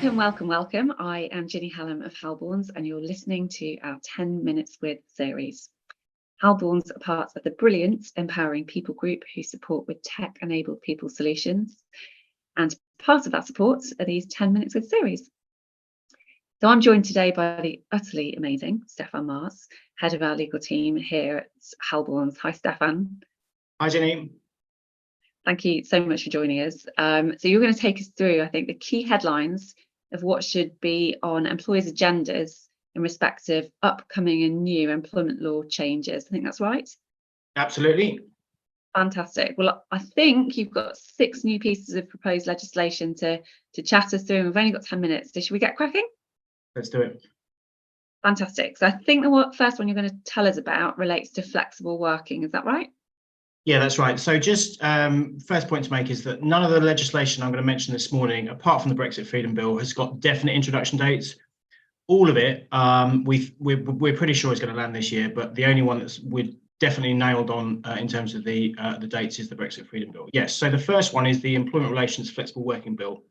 Welcome, welcome, welcome. I am Ginny Hallam of Halborns, and you're listening to our 10 Minutes With series. Halborns are part of the brilliant Empowering People group who support with tech-enabled people solutions. And part of that support are these 10 Minutes With series. So I'm joined today by the utterly amazing Stefan Mars, head of our legal team here at Halborns. Hi, Stefan. Hi, Jenny. Thank you so much for joining us. So you're going to take us through, I think, the key headlines of what should be on employers' agendas in respect of upcoming and new employment law changes. I think that's right. Absolutely. Fantastic. Well, I think you've got 6 new pieces of proposed legislation to chat us through, and we've only got 10 minutes. So should we get cracking? Let's do it. Fantastic. So I think the first one you're going to tell us about relates to flexible working. Is that right? Yeah, that's right. So just first point to make is that none of the legislation I'm going to mention this morning, apart from the Brexit Freedom Bill, has got definite introduction dates. All of it, we're pretty sure is going to land this year, but the only one that's we're definitely nailed on in terms of the dates is the Brexit Freedom Bill. Yes. So the first one is the Employment Relations Flexible Working Bill.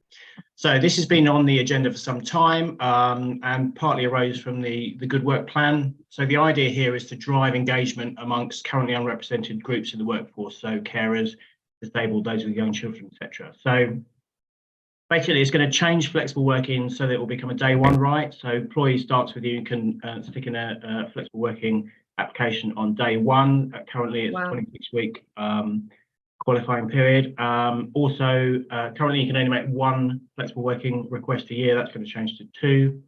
So this has been on the agenda for some time and partly arose from the Good Work Plan. So the idea here is to drive engagement amongst currently unrepresented groups in the workforce, so carers, disabled, those with young children, etc. So basically, it's going to change flexible working so that it will become a day one right. So employee starts with you can stick in a flexible working application on day one. Currently, it's Wow. a 26-week qualifying period. Also, currently you can only make 1 flexible working request a year. That's going to change to 2.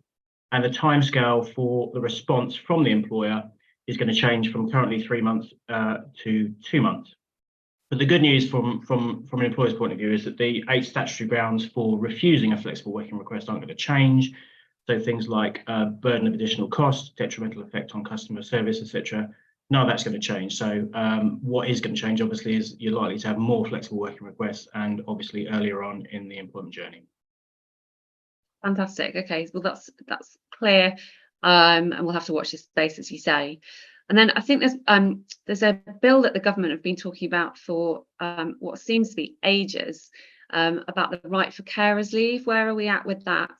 And the timescale for the response from the employer is going to change from currently 3 months to 2 months. But the good news from an employer's point of view is that the 8 statutory grounds for refusing a flexible working request aren't going to change. So things like burden of additional costs, detrimental effect on customer service, etc. None of that's going to change. So what is going to change, obviously, is you're likely to have more flexible working requests and obviously earlier on in the employment journey. Fantastic. Okay, well that's clear, and we'll have to watch this space, as you say. And then I think there's a bill that the government have been talking about for what seems to be ages, about the right for carers leave. Where are we at with that?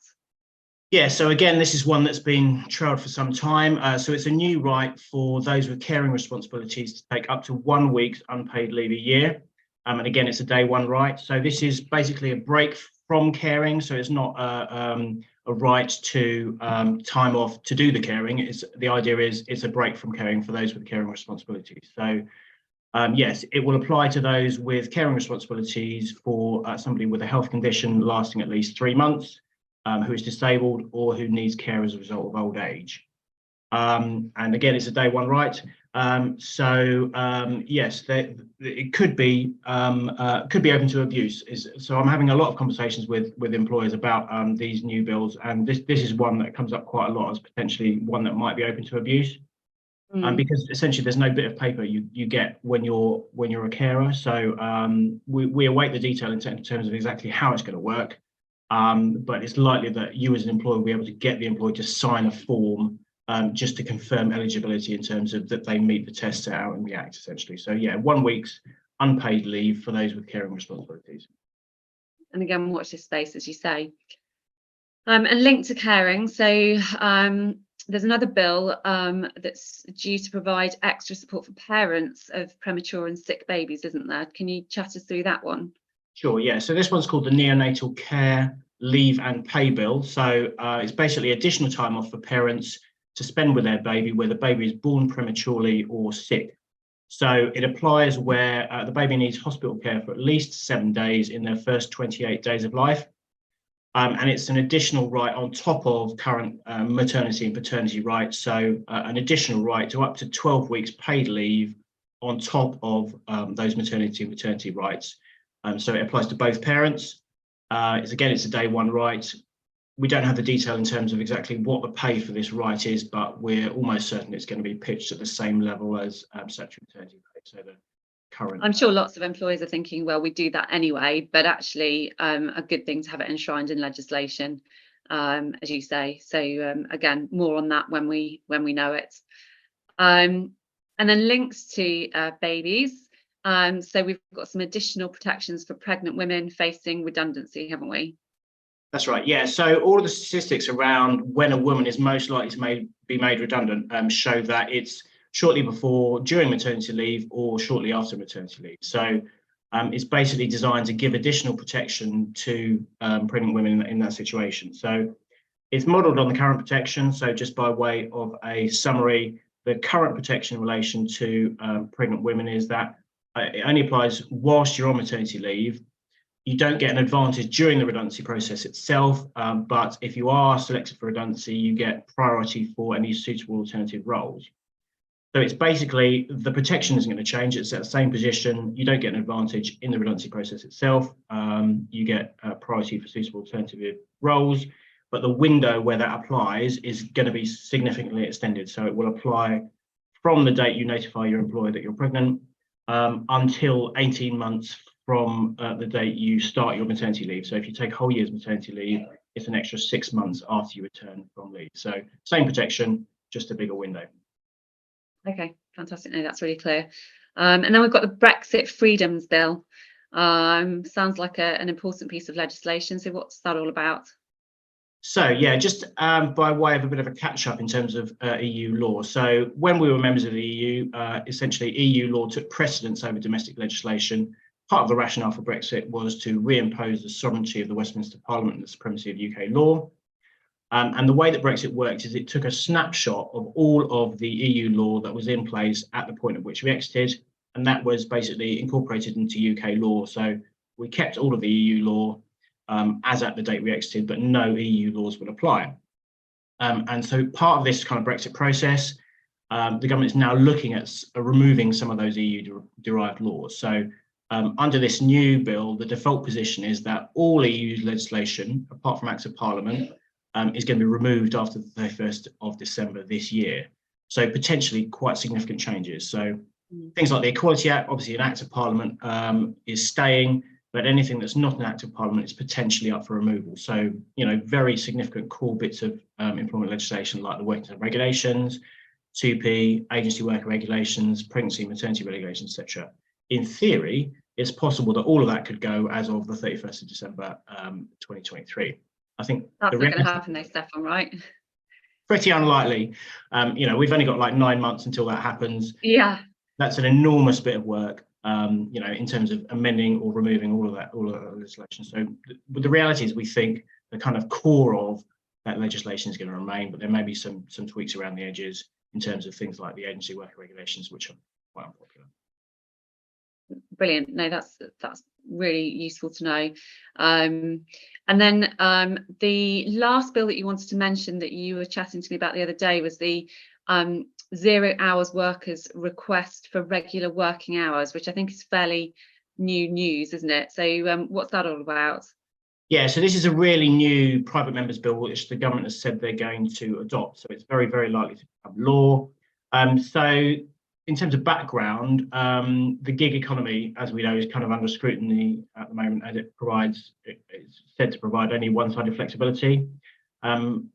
Yeah, so again, this is one that's been trailed for some time. So it's a new right for those with caring responsibilities to take up to 1 week's unpaid leave a year. And again, it's a day one right. So this is basically a break from caring. So it's not a right to time off to do the caring. The idea is it's a break from caring for those with caring responsibilities. So yes, it will apply to those with caring responsibilities for somebody with a health condition lasting at least 3 months. Who is disabled or who needs care as a result of old age. And again, it's a day one right. Yes, it could be open to abuse. So I'm having a lot of conversations with employers about these new bills, and this is one that comes up quite a lot as potentially one that might be open to abuse. Because essentially there's no bit of paper you get when you're a carer. So we await the detail in terms of exactly how it's going to work. But it's likely that you as an employer will be able to get the employee to sign a form just to confirm eligibility in terms of that they meet the test set out in the Act, essentially. So yeah, 1 week's unpaid leave for those with caring responsibilities. And again, watch this space, as you say. And linked to caring, so there's another bill that's due to provide extra support for parents of premature and sick babies, isn't there? Can you chat us through that one? Sure, yeah. So this one's called the Neonatal Care Leave and Pay Bill. So it's basically additional time off for parents to spend with their baby where the baby is born prematurely or sick. So it applies where the baby needs hospital care for at least 7 days in their first 28 days of life. And it's an additional right on top of current maternity and paternity rights. So an additional right to up to 12 weeks paid leave on top of those maternity and paternity rights. So it applies to both parents. It's a day one right. We don't have the detail in terms of exactly what the pay for this right is, but we're almost certain it's going to be pitched at the same level as statutory maternity pay. So the current. I'm sure lots of employers are thinking, well, we do that anyway, but actually a good thing to have it enshrined in legislation, as you say. So again, more on that when we know it. And then links to babies. So we've got some additional protections for pregnant women facing redundancy, haven't we? That's right. Yeah. So all of the statistics around when a woman is most likely to be made redundant show that it's shortly before, during maternity leave, or shortly after maternity leave. So it's basically designed to give additional protection to pregnant women in that situation. So it's modelled on the current protection. So just by way of a summary, the current protection in relation to pregnant women is that it only applies whilst you're on maternity leave. You don't get an advantage during the redundancy process itself, but if you are selected for redundancy, you get priority for any suitable alternative roles. So it's basically the protection isn't going to change. It's at the same position. You don't get an advantage in the redundancy process itself. You get priority for suitable alternative roles, but the window where that applies is going to be significantly extended. So it will apply from the date you notify your employer that you're pregnant until 18 months from the date you start your maternity leave. So if you take a whole year's maternity leave, it's an extra 6 months after you return from leave. So same protection, just a bigger window. Okay, fantastic. No, that's really clear. And then we've got the Brexit Freedoms Bill. Sounds like an important piece of legislation. So what's that all about? So yeah, just by way of a bit of a catch up in terms of EU law. So when we were members of the EU, essentially EU law took precedence over domestic legislation. Part of the rationale for Brexit was to reimpose the sovereignty of the Westminster Parliament and the supremacy of UK law. And the way that Brexit worked is it took a snapshot of all of the EU law that was in place at the point at which we exited, and that was basically incorporated into UK law. So we kept all of the EU law as at the date we exited, but no EU laws would apply. And so part of this kind of Brexit process, the government is now looking at removing some of those EU-derived laws. So under this new bill, the default position is that all EU legislation, apart from Acts of Parliament, is going to be removed after the 31st of December this year. So potentially quite significant changes. So things like the Equality Act, obviously an Act of Parliament is staying, but anything that's not an Act of Parliament is potentially up for removal. So, you know, very significant core bits of employment legislation like the Working Time Regulations, 2P, agency worker regulations, pregnancy, maternity regulations, etc. In theory, it's possible that all of that could go as of the 31st of December 2023. I think that's not going to happen though, Stefan, right? Pretty unlikely. You know, we've only got like 9 months until that happens. Yeah. That's an enormous bit of work, you know, in terms of amending or removing all of that legislation. So the reality is we think the kind of core of that legislation is going to remain, but there may be some tweaks around the edges in terms of things like the agency worker regulations, which are quite unpopular. Brilliant. No, that's really useful to know. And then the last bill that you wanted to mention that you were chatting to me about the other day was the 0 hours workers request for regular working hours, which I think is fairly new news, isn't it? So what's that all about? Yeah, so this is a really new private members bill which the government has said they're going to adopt. So it's very, very likely to become law. So in terms of background, the gig economy, as we know, is kind of under scrutiny at the moment as it's said to provide only one-sided flexibility.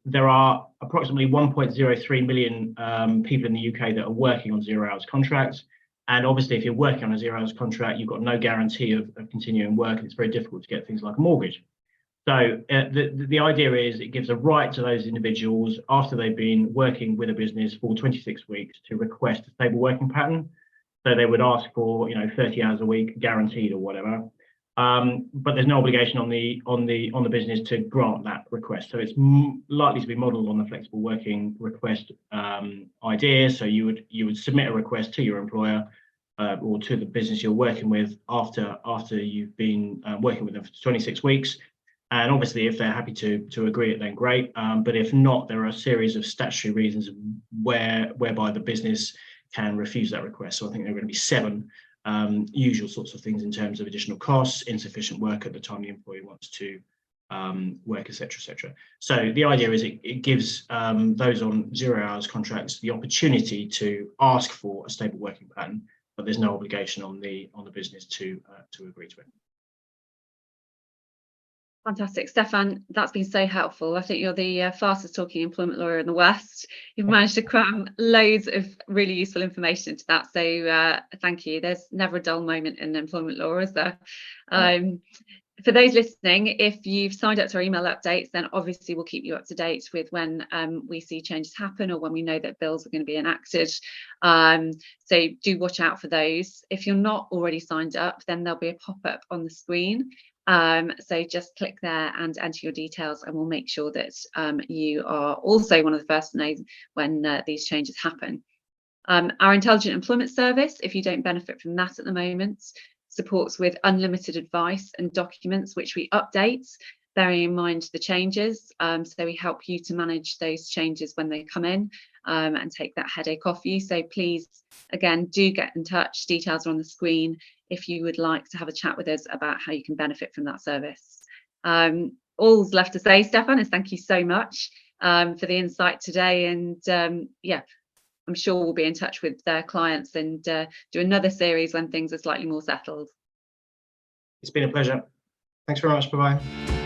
There are approximately 1.03 million people in the UK that are working on 0 hours contracts. And obviously, if you're working on a 0 hours contract, you've got no guarantee of continuing work, and it's very difficult to get things like a mortgage. So the idea is it gives a right to those individuals after they've been working with a business for 26 weeks to request a stable working pattern. So they would ask for 30 hours a week guaranteed or whatever. But there's no obligation on the business to grant that request. So it's likely to be modelled on the flexible working request idea. So you would submit a request to your employer or to the business you're working with after you've been working with them for 26 weeks. And obviously, if they're happy to agree it, then great. But if not, there are a series of statutory reasons whereby the business can refuse that request. So I think there are going to be 7 usual sorts of things in terms of additional costs, insufficient work at the time the employee wants to work, etc., etc. So the idea is it gives those on 0 hours contracts the opportunity to ask for a stable working pattern, but there's no obligation on the business to agree to it. Fantastic. Stefan, that's been so helpful. I think you're the fastest talking employment lawyer in the West. You've managed to cram loads of really useful information into that. So thank you. There's never a dull moment in employment law, is there? For those listening, if you've signed up to our email updates, then obviously we'll keep you up to date with when we see changes happen or when we know that bills are going to be enacted. So do watch out for those. If you're not already signed up, then there'll be a pop-up on the screen. So just click there and enter your details, and we'll make sure that you are also one of the first to know when these changes happen. Our Intelligent Employment Service, if you don't benefit from that at the moment, supports with unlimited advice and documents which we update, bearing in mind the changes. So we help you to manage those changes when they come in and take that headache off you. So please, again, do get in touch. Details are on the screen if you would like to have a chat with us about how you can benefit from that service. All's left to say, Stefan, is thank you so much for the insight today. And yeah, I'm sure we'll be in touch with their clients and do another series when things are slightly more settled. It's been a pleasure. Thanks very much. Bye-bye.